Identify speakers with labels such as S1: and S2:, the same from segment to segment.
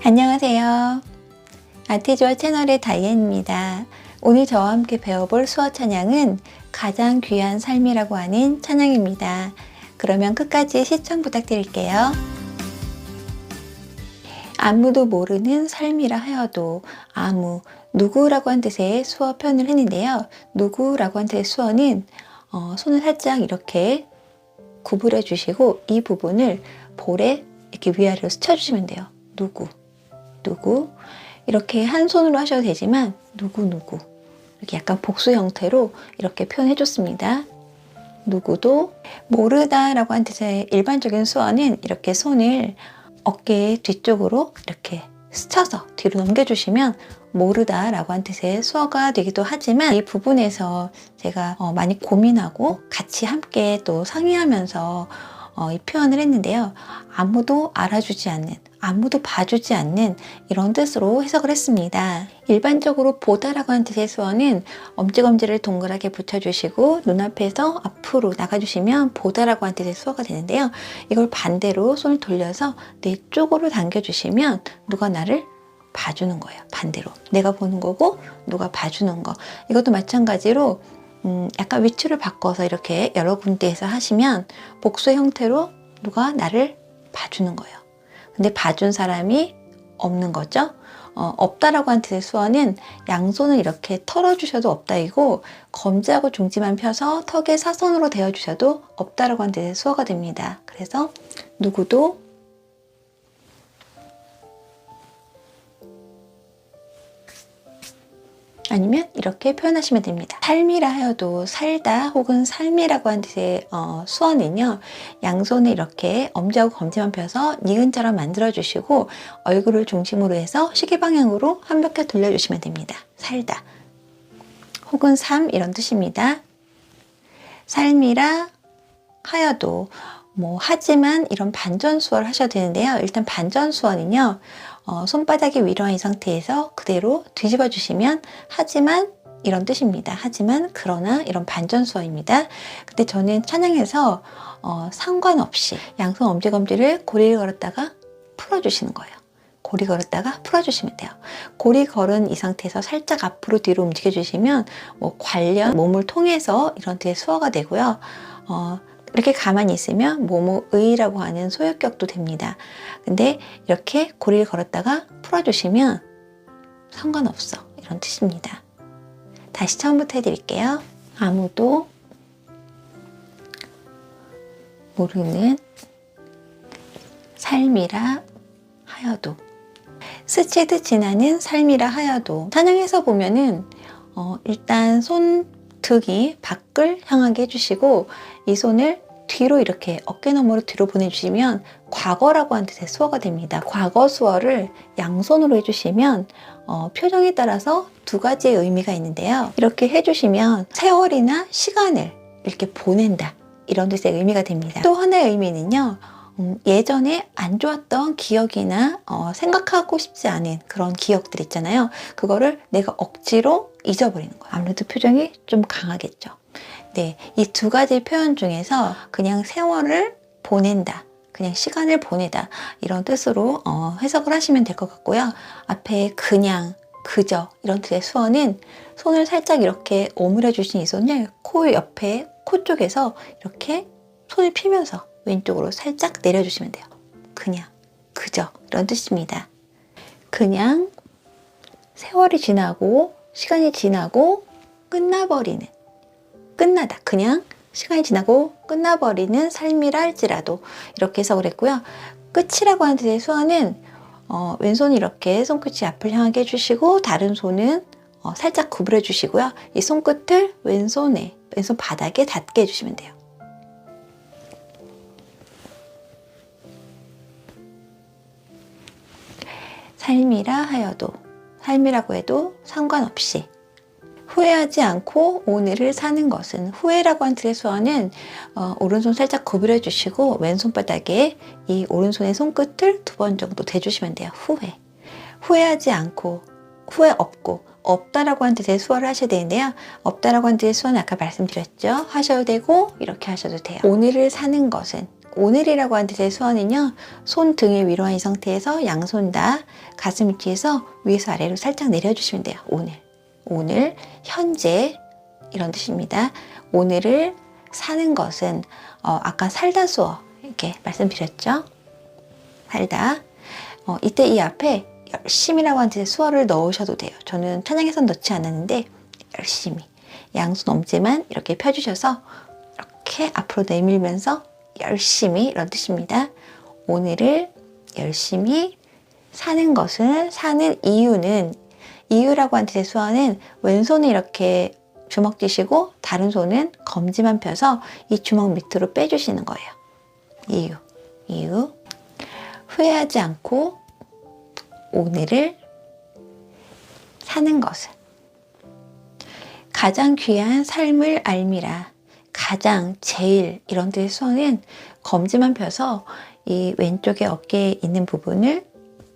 S1: 안녕하세요. 아티조아 채널의 다이앤입니다. 오늘 저와 함께 배워볼 수어 찬양은 가장 귀한 삶이라고 하는 찬양입니다. 그러면 끝까지 시청 부탁드릴게요. 아무도 모르는 삶이라 하여도 누구라고 한 뜻의 수어 표현을 했는데요. 누구라고 한 뜻의 수어는 손을 살짝 이렇게 구부려 주시고 이 부분을 볼에 이렇게 위아래로 스쳐주시면 돼요. 누구 이렇게 한 손으로 하셔도 되지만 누구 이렇게 약간 복수 형태로 이렇게 표현해 줬습니다. 누구도 모르다 라고 한 뜻의 일반적인 수어는 이렇게 손을 어깨 뒤쪽으로 이렇게 스쳐서 뒤로 넘겨주시면 모르다 라고 한 뜻의 수어가 되기도 하지만 이 부분에서 제가 많이 고민하고 같이 함께 또 상의하면서 이 표현을 했는데요. 아무도 알아주지 않는, 아무도 봐주지 않는 이런 뜻으로 해석을 했습니다. 일반적으로 보다라고 하는 뜻의 수어는 엄지검지를 동그랗게 붙여주시고 눈앞에서 앞으로 나가주시면 보다라고 하는 뜻의 수어가 되는데요. 이걸 반대로 손을 돌려서 내 쪽으로 당겨주시면 누가 나를 봐주는 거예요. 반대로. 내가 보는 거고 누가 봐주는 거. 이것도 마찬가지로 약간 위치를 바꿔서 이렇게 여러 군데에서 하시면 복수 형태로 누가 나를 봐주는 거예요. 근데 봐준 사람이 없는 거죠. 없다라고 한 뜻의 수어는 양손을 이렇게 털어주셔도 없다이고 검지하고 중지만 펴서 턱에 사선으로 대어주셔도 없다라고 한 뜻의 수어가 됩니다. 그래서 누구도 아니면 이렇게 표현하시면 됩니다. 삶이라 하여도 살다 혹은 삶이라고 하는 뜻의 수어는요. 양손을 이렇게 엄지하고 검지만 펴서 니은자로 만들어 주시고 얼굴을 중심으로 해서 시계 방향으로 한 바퀴 돌려주시면 됩니다. 살다 혹은 삶 이런 뜻입니다. 삶이라 하여도 하지만 이런 반전수어를 하셔도 되는데요. 일단 반전수어는요. 손바닥이 위로 한 이 상태에서 그대로 뒤집어 주시면 하지만 이런 뜻입니다. 하지만 그러나 이런 반전수어입니다. 근데 저는 찬양에서 상관없이 양손 엄지검지를 고리를 걸었다가 풀어주시는 거예요. 고리 걸었다가 풀어주시면 돼요. 고리 걸은 이 상태에서 살짝 앞으로 뒤로 움직여 주시면 관련 몸을 통해서 이런 뜻의 수어가 되고요. 이렇게 가만히 있으면 뭐뭐의라고 하는 소유격도 됩니다. 근데 이렇게 고리를 걸었다가 풀어주시면 상관없어 이런 뜻입니다. 다시 처음부터 해드릴게요. 아무도 모르는 삶이라 하여도 스치듯 지나는 삶이라 하여도 찬양에서 보면은 일단 손등이 밖을 향하게 해주시고 이 손을 뒤로 이렇게 어깨 너머로 뒤로 보내주시면 과거라고 하는 뜻의 수어가 됩니다. 과거 수어를 양손으로 해주시면 표정에 따라서 두 가지의 의미가 있는데요. 이렇게 해주시면 세월이나 시간을 이렇게 보낸다 이런 뜻의 의미가 됩니다. 또 하나의 의미는요. 예전에 안 좋았던 기억이나 생각하고 싶지 않은 그런 기억들 있잖아요. 그거를 내가 억지로 잊어버리는 거예요. 아무래도 표정이 좀 강하겠죠. 네, 이 두 가지 표현 중에서 그냥 세월을 보낸다, 그냥 시간을 보내다 이런 뜻으로 해석을 하시면 될 것 같고요. 앞에 그냥, 그저 이런 뜻의 수어는 손을 살짝 이렇게 오므려 주신 이 손을 코 옆에 코 쪽에서 이렇게 손을 피면서 왼쪽으로 살짝 내려주시면 돼요. 그냥, 그저 이런 뜻입니다. 그냥 세월이 지나고 시간이 지나고 끝나버리는 끝나다. 그냥 시간이 지나고 끝나버리는 삶이라 할지라도 이렇게 해석을 했고요. 끝이라고 하는 뜻의 수어는 왼손이 이렇게 손끝이 앞을 향하게 해주시고 다른 손은 살짝 구부려 주시고요. 이 손끝을 왼손 바닥에 닿게 해주시면 돼요. 삶이라 하여도 삶이라고 해도 상관없이 후회하지 않고 오늘을 사는 것은 후회라고 한 뜻의 수어는 오른손 살짝 구부려 주시고 왼손바닥에 이 오른손의 손끝을 2번 정도 대주시면 돼요. 후회하지 않고 후회 없고 없다라고 한 뜻의 수어를 하셔야 되는데요. 없다라고 한 뜻의 수어는 아까 말씀드렸죠. 하셔도 되고 이렇게 하셔도 돼요. 오늘을 사는 것은 오늘이라고 하는 뜻의 수어는요, 손 등을 위로 한 이 상태에서 양손 다 가슴 위치에서 위에서 아래로 살짝 내려주시면 돼요. 오늘, 현재 이런 뜻입니다. 오늘을 사는 것은 아까 살다 수어 이렇게 말씀드렸죠. 살다. 이때 이 앞에 열심이라고 하는 뜻의 수어를 넣으셔도 돼요. 저는 찬양에선 넣지 않았는데 열심히 양손 엄지만 이렇게 펴주셔서 이렇게 앞으로 내밀면서 열심히 이런 뜻입니다. 오늘을 열심히 사는 것은, 사는 이유라고 하는 뜻의 수어는 왼손을 이렇게 주먹 쥐시고 다른 손은 검지만 펴서 이 주먹 밑으로 빼주시는 거예요. 이유. 후회하지 않고 오늘을 사는 것은 가장 귀한 삶을 알미라. 가장, 제일 이런 뜻의 수어는 검지만 펴서 이 왼쪽에 어깨에 있는 부분을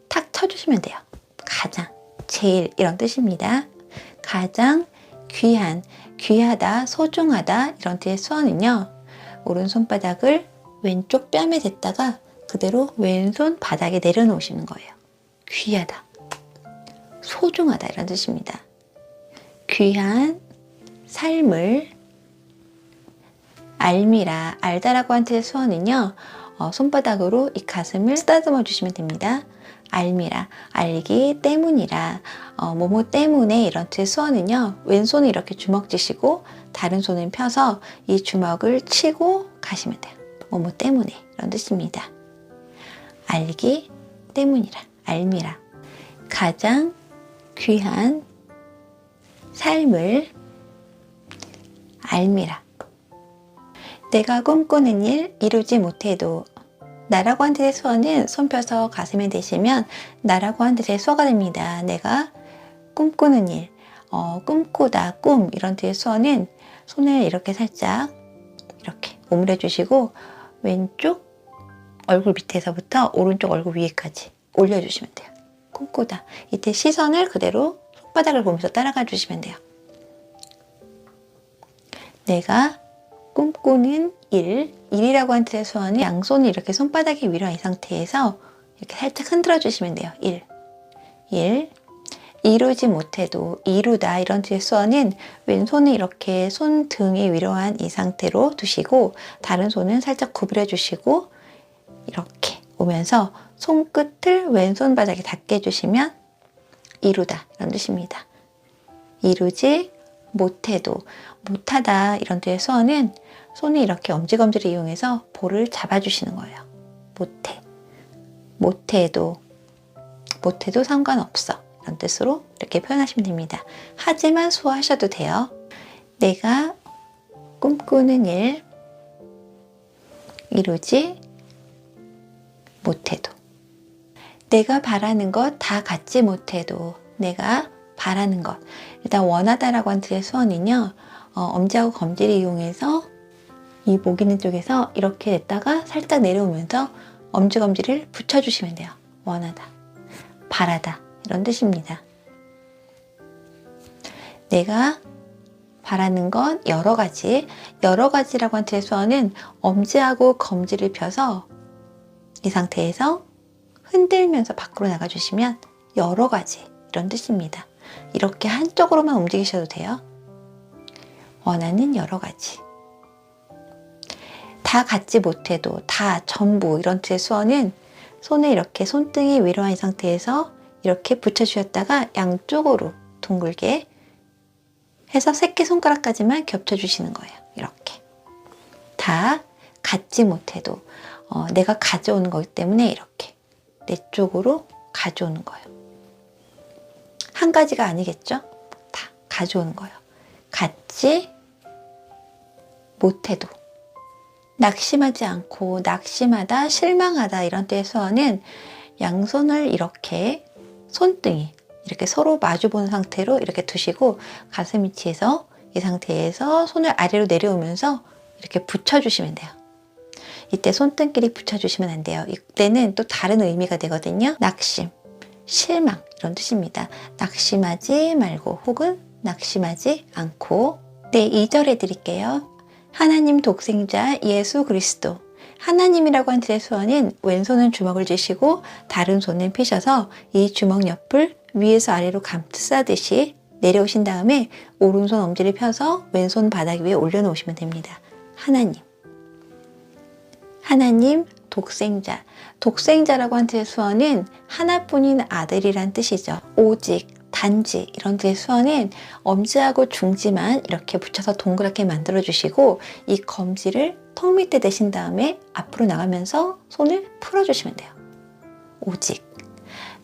S1: 탁 쳐주시면 돼요. 가장, 제일 이런 뜻입니다. 가장 귀한, 귀하다, 소중하다 이런 뜻의 수어는요. 오른손바닥을 왼쪽 뺨에 댔다가 그대로 왼손 바닥에 내려놓으시는 거예요. 귀하다, 소중하다 이런 뜻입니다. 귀한 삶을 알미라, 알다라고 하는 뜻의 수어는요. 손바닥으로 이 가슴을 쓰다듬어 주시면 됩니다. 알미라, 알기 때문이라, 뭐뭐 때문에 이런 뜻의 수어는요. 왼손을 이렇게 주먹 쥐시고 다른 손을 펴서 이 주먹을 치고 가시면 돼요. 뭐뭐 때문에 이런 뜻입니다. 알기 때문이라, 알미라. 가장 귀한 삶을 알미라. 내가 꿈꾸는 일 이루지 못해도, 나라고 한 뜻의 수어는 손 펴서 가슴에 대시면 나라고 한 뜻의 수어가 됩니다. 내가 꿈꾸는 일, 꿈꾸다, 꿈 이런 뜻의 수어는 손을 이렇게 살짝 이렇게 오므려 주시고 왼쪽 얼굴 밑에서부터 오른쪽 얼굴 위에까지 올려주시면 돼요. 꿈꾸다. 이때 시선을 그대로 손바닥을 보면서 따라가 주시면 돼요. 내가 꿈꾸는 일이라고 하는 뜻의 수어는 양손을 이렇게 손바닥에 위로 한 이 상태에서 이렇게 살짝 흔들어 주시면 돼요. 일. 이루지 못해도, 이루다 이런 뜻의 수어는 왼손을 이렇게 손 등에 위로 한 이 상태로 두시고 다른 손은 살짝 구부려 주시고 이렇게 오면서 손끝을 왼손 바닥에 닿게 해주시면 이루다 이런 뜻입니다. 이루지 못해도, 못하다 이런 뜻의 수어는 손을 이렇게 엄지검지를 이용해서 볼을 잡아주시는 거예요. 못해도 상관없어 이런 뜻으로 이렇게 표현하시면 됩니다. 하지만 수어하셔도 돼요. 내가 꿈꾸는 일 이루지 못해도, 내가 바라는 것 다 갖지 못해도, 내가 바라는 것, 일단 원하다라고 하는 뜻의 수어는요, 엄지하고 검지를 이용해서 이 목 있는 쪽에서 이렇게 냈다가 살짝 내려오면서 엄지검지를 붙여주시면 돼요. 원하다, 바라다 이런 뜻입니다. 내가 바라는 건 여러 가지라고 하는 뜻의 수어는 엄지하고 검지를 펴서 이 상태에서 흔들면서 밖으로 나가주시면 여러 가지 이런 뜻입니다. 이렇게 한쪽으로만 움직이셔도 돼요. 원하는 여러 가지. 다 갖지 못해도, 다, 전부 이런 뜻의 수어는 손을 이렇게 손등이 위로 한 상태에서 이렇게 붙여주셨다가 양쪽으로 둥글게 해서 새끼손가락까지만 겹쳐주시는 거예요. 이렇게. 다 갖지 못해도, 내가 가져오는 거기 때문에 이렇게 내 쪽으로 가져오는 거예요. 한 가지가 아니겠죠? 다 가져오는 거예요. 갖지 못해도, 낙심하지 않고, 낙심하다, 실망하다 이런 때의 수어는 양손을 이렇게 손등이 이렇게 서로 마주보는 상태로 이렇게 두시고 가슴 위치에서 이 상태에서 손을 아래로 내려오면서 이렇게 붙여주시면 돼요. 이때 손등끼리 붙여주시면 안 돼요. 이때는 또 다른 의미가 되거든요. 낙심, 실망 이런 뜻입니다. 낙심하지 말고 혹은 낙심하지 않고. 네, 2절 해드릴게요. 하나님 독생자 예수 그리스도, 하나님이라고 하는 뜻의 수어는 왼손은 주먹을 쥐시고 다른 손은 펴셔서 이 주먹 옆을 위에서 아래로 감싸듯이 내려오신 다음에 오른손 엄지를 펴서 왼손 바닥 위에 올려놓으시면 됩니다. 하나님. 하나님, 독생자. 독생자라고 하는 뜻의 수어는 하나뿐인 아들이란 뜻이죠. 오직, 단지 이런 뜻의 수어는 엄지하고 중지만 이렇게 붙여서 동그랗게 만들어 주시고 이 검지를 턱 밑에 대신 다음에 앞으로 나가면서 손을 풀어 주시면 돼요. 오직.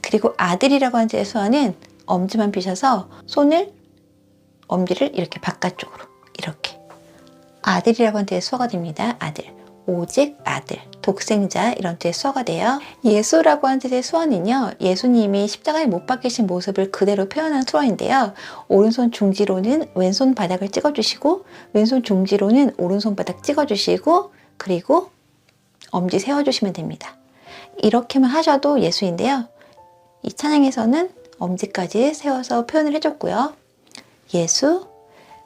S1: 그리고 아들이라고 하는 뜻의 수어는 엄지만 펴셔서 손을 엄지를 이렇게 바깥쪽으로 이렇게 아들이라고 하는 뜻의 수어가 됩니다. 아들. 오직 아들, 독생자 이런 뜻의 수어가 돼요. 예수라고 하는 뜻의 수어는요. 예수님이 십자가에 못 박히신 모습을 그대로 표현한 수어인데요. 오른손 중지로는 왼손 바닥을 찍어주시고 왼손 중지로는 오른손 바닥 찍어주시고 그리고 엄지 세워주시면 됩니다. 이렇게만 하셔도 예수인데요. 이 찬양에서는 엄지까지 세워서 표현을 해줬고요. 예수,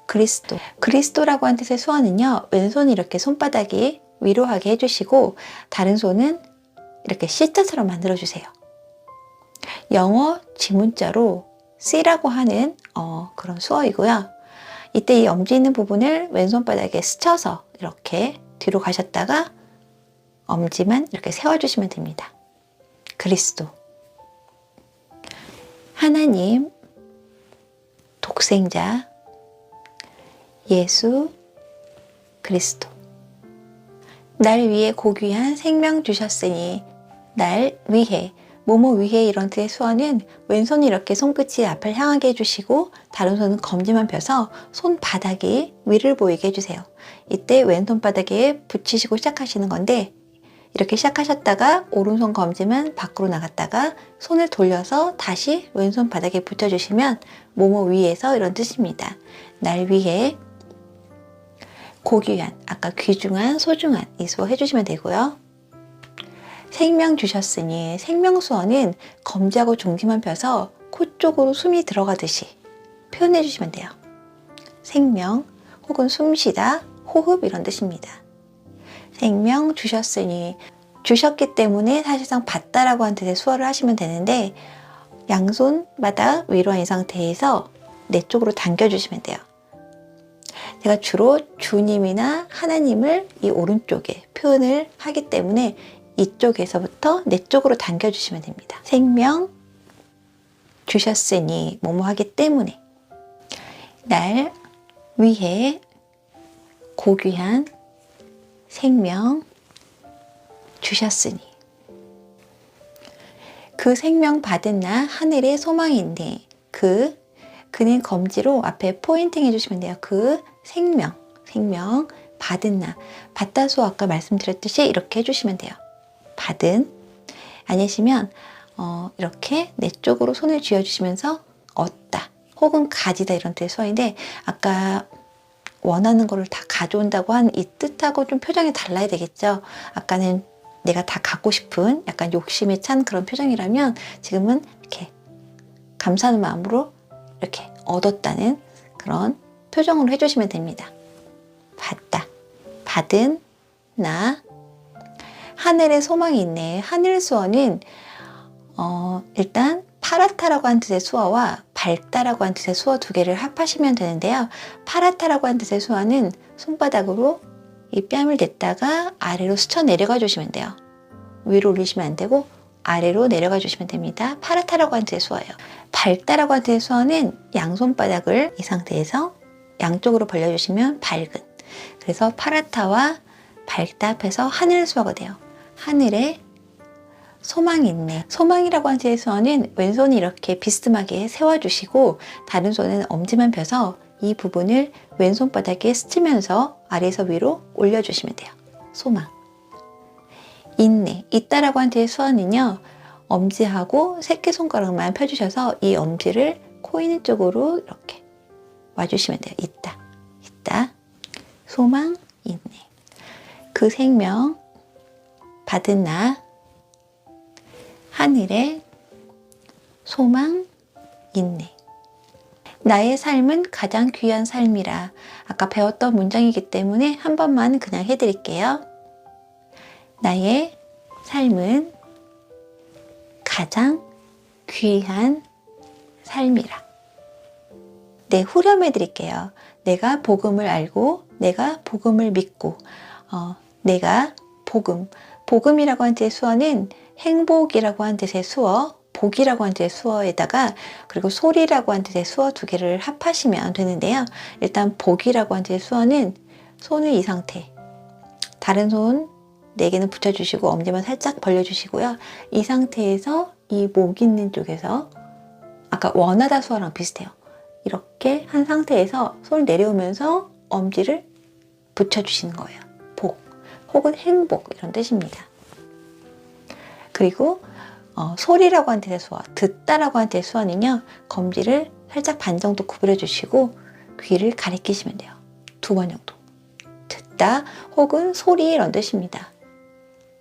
S1: 그리스도. 그리스도라고 하는 뜻의 수어는요. 왼손이 이렇게 손바닥이 위로 하게 해주시고 다른 손은 이렇게 C자처럼 만들어주세요. 영어 지문자로 C라고 하는 그런 수어이고요. 이때 이 엄지 있는 부분을 왼손바닥에 스쳐서 이렇게 뒤로 가셨다가 엄지만 이렇게 세워주시면 됩니다. 그리스도. 하나님, 독생자, 예수, 그리스도. 날 위해 고귀한 생명 주셨으니 날 위해 뭐뭐 위해 이런 뜻의 수어는 왼손이 이렇게 손끝이 앞을 향하게 해주시고 다른 손은 검지만 펴서 손바닥이 위를 보이게 해주세요. 이때 왼손 바닥에 붙이시고 시작하시는 건데 이렇게 시작하셨다가 오른손 검지만 밖으로 나갔다가 손을 돌려서 다시 왼손 바닥에 붙여주시면 뭐뭐 위에서 이런 뜻입니다. 날 위해 고귀한, 아까 귀중한, 소중한 이 수어 해주시면 되고요. 생명 주셨으니 생명수어는 검지하고 중지만 펴서 코 쪽으로 숨이 들어가듯이 표현해 주시면 돼요. 생명 혹은 숨쉬다, 호흡 이런 뜻입니다. 생명 주셨으니 주셨기 때문에 사실상 받다라고 하는 뜻의 수어를 하시면 되는데 양손바닥 위로 한 이 상태에서 내 쪽으로 당겨주시면 돼요. 제가 주로 주님이나 하나님을 이 오른쪽에 표현을 하기 때문에 이쪽에서부터 내 쪽으로 당겨주시면 됩니다. 생명 주셨으니 뭐뭐 하기 때문에 날 위해 고귀한 생명 주셨으니 그 생명 받은 나 하늘에 소망이 있네. 그는 검지로 앞에 포인팅 해주시면 돼요. 그 생명 받은 나 받다수 아까 말씀드렸듯이 이렇게 해주시면 돼요. 받은 아니시면 이렇게 내 쪽으로 손을 쥐어주시면서 얻다 혹은 가지다 이런 뜻의 수어인데 아까 원하는 거를 다 가져온다고 한 이 뜻하고 좀 표정이 달라야 되겠죠. 아까는 내가 다 갖고 싶은 약간 욕심에 찬 그런 표정이라면 지금은 이렇게 감사하는 마음으로 이렇게 얻었다는 그런 표정으로 해주시면 됩니다. 받다, 받은 나, 하늘에 소망이 있네. 하늘 수어는 일단 파라타라고 하는 뜻의 수어와 밝다라고 하는 뜻의 수어 두 개를 합하시면 되는데요. 파라타라고 하는 뜻의 수어는 손바닥으로 이 뺨을 댔다가 아래로 스쳐 내려가 주시면 돼요. 위로 올리시면 안 되고 아래로 내려가 주시면 됩니다. 파라타라고 하는 뜻의 수어예요. 밝다라고 하는 뜻의 수어는 양손바닥을 이 상태에서 양쪽으로 벌려주시면 밝은. 그래서 파라타와 밝다 합해서 하늘 수어가 돼요. 하늘에 소망이 있네. 소망이라고 하는 뜻의 수어는 왼손이 이렇게 비스듬하게 세워주시고 다른 손은 엄지만 펴서 이 부분을 왼손 바닥에 스치면서 아래에서 위로 올려주시면 돼요. 소망. 있네. 있다라고 하는 뜻의 수어는요. 엄지하고 새끼손가락만 펴주셔서 이 엄지를 코 있는 쪽으로 이렇게 와주시면 돼요. 있다. 있다. 소망 있네. 그 생명 받은 나 하늘에 소망 있네. 나의 삶은 가장 귀한 삶이라. 아까 배웠던 문장이기 때문에 한 번만 그냥 해드릴게요. 나의 삶은 가장 귀한 삶이라. 네, 후렴해 드릴게요. 내가 복음을 알고 내가 복음을 믿고 내가 복음이라고 하는 뜻의 수어는 행복이라고 하는 뜻의 수어, 복이라고 하는 뜻의 수어에다가 그리고 소리라고 하는 뜻의 수어 두 개를 합하시면 되는데요. 일단 복이라고 하는 뜻의 수어는 손을 이 상태, 다른 손 4개는 붙여주시고 엄지만 살짝 벌려주시고요. 이 상태에서 이 목 있는 쪽에서 아까 원하다 수어랑 비슷해요. 이렇게 한 상태에서 손을 내려오면서 엄지를 붙여주시는 거예요. 복 혹은 행복 이런 뜻입니다. 그리고 소리라고 하는 뜻의 수어, 듣다라고 하는 뜻의 수어는요. 검지를 살짝 반 정도 구부려 주시고 귀를 가리키시면 돼요. 2번 정도. 듣다 혹은 소리 이런 뜻입니다.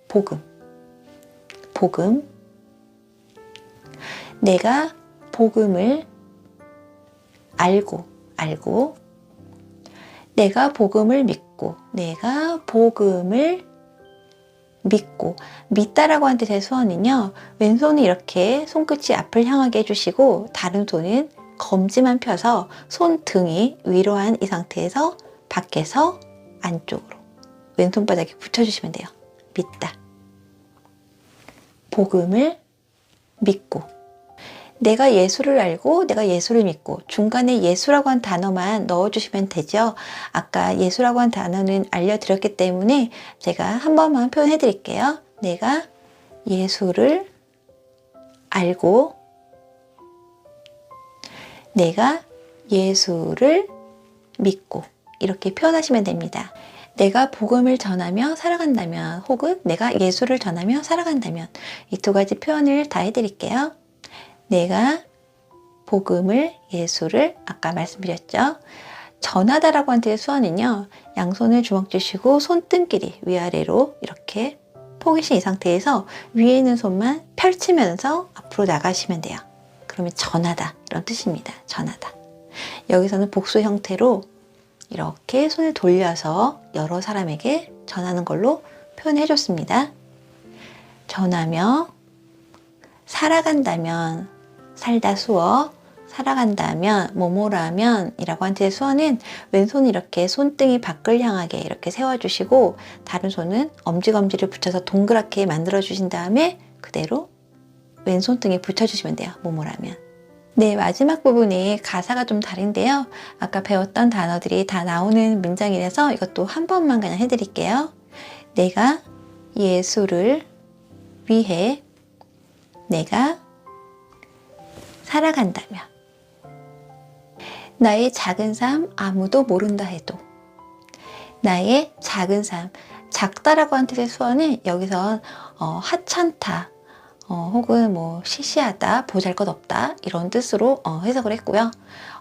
S1: 복음. 내가 복음을 알고 내가 복음을 믿고 믿다라고 하는 뜻의 수어는요. 왼손은 이렇게 손끝이 앞을 향하게 해주시고 다른 손은 검지만 펴서 손등이 위로 한 이 상태에서 밖에서 안쪽으로 왼손바닥에 붙여주시면 돼요. 믿다. 복음을 믿고 내가 예수를 알고 내가 예수를 믿고 중간에 예수라고 한 단어만 넣어주시면 되죠. 아까 예수라고 한 단어는 알려드렸기 때문에 제가 한 번만 표현해 드릴게요. 내가 예수를 알고 내가 예수를 믿고 이렇게 표현하시면 됩니다. 내가 복음을 전하며 살아간다면 혹은 내가 예수를 전하며 살아간다면 이 2가지 표현을 다 해드릴게요. 내가 복음을 예수를 아까 말씀드렸죠. 전하다라고 하는 뜻의 수어는요. 양손을 주먹 쥐시고 손등끼리 위아래로 이렇게 포개신 이 상태에서 위에 있는 손만 펼치면서 앞으로 나가시면 돼요. 그러면 전하다 이런 뜻입니다. 전하다. 여기서는 복수 형태로 이렇게 손을 돌려서 여러 사람에게 전하는 걸로 표현해 줬습니다. 전하며 살아간다면 살다 수어 살아간다면 뭐뭐라면 이라고 하는 뜻의 수어는 왼손을 이렇게 손등이 밖을 향하게 이렇게 세워주시고 다른 손은 엄지검지를 붙여서 동그랗게 만들어 주신 다음에 그대로 왼손등에 붙여주시면 돼요. 뭐뭐라면. 네, 마지막 부분에 가사가 좀 다른데요. 아까 배웠던 단어들이 다 나오는 문장이라서 이것도 한 번만 그냥 해드릴게요. 내가 예수를 위해 내가 살아간다면 나의 작은 삶 아무도 모른다 해도 나의 작은 삶 작다라고 하는 뜻의 수어는 여기서 하찮다 혹은 뭐 시시하다 보잘것없다 이런 뜻으로 해석을 했고요.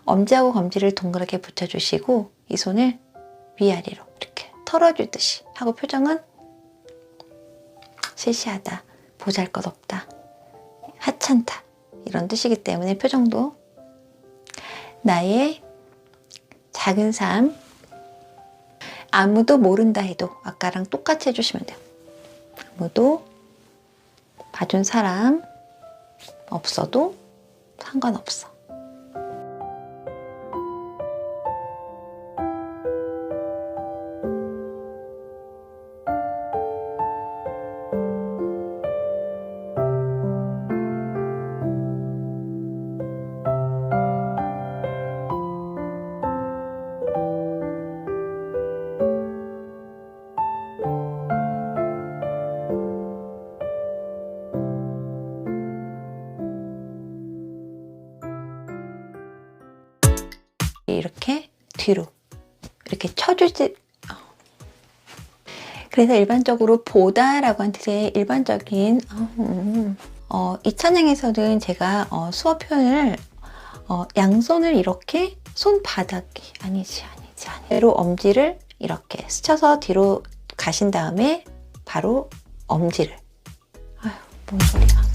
S1: 엄지하고 검지를 동그랗게 붙여주시고 이 손을 위아래로 이렇게 털어주듯이 하고 표정은 시시하다 보잘것없다 하찮다 이런 뜻이기 때문에 표정도 나의 작은 삶 아무도 모른다 해도 아까랑 똑같이 해주시면 돼요. 아무도 봐준 사람 없어도 상관없어. 이렇게 뒤로 이렇게 쳐주지. 그래서 일반적으로 보다라고 하는 뜻의 일반적인 이 찬양에서는 제가 수어 표현을 양손을 이렇게 손바닥이 아니로 엄지를 이렇게 스쳐서 뒤로 가신 다음에 바로 엄지를 뭔 소리야.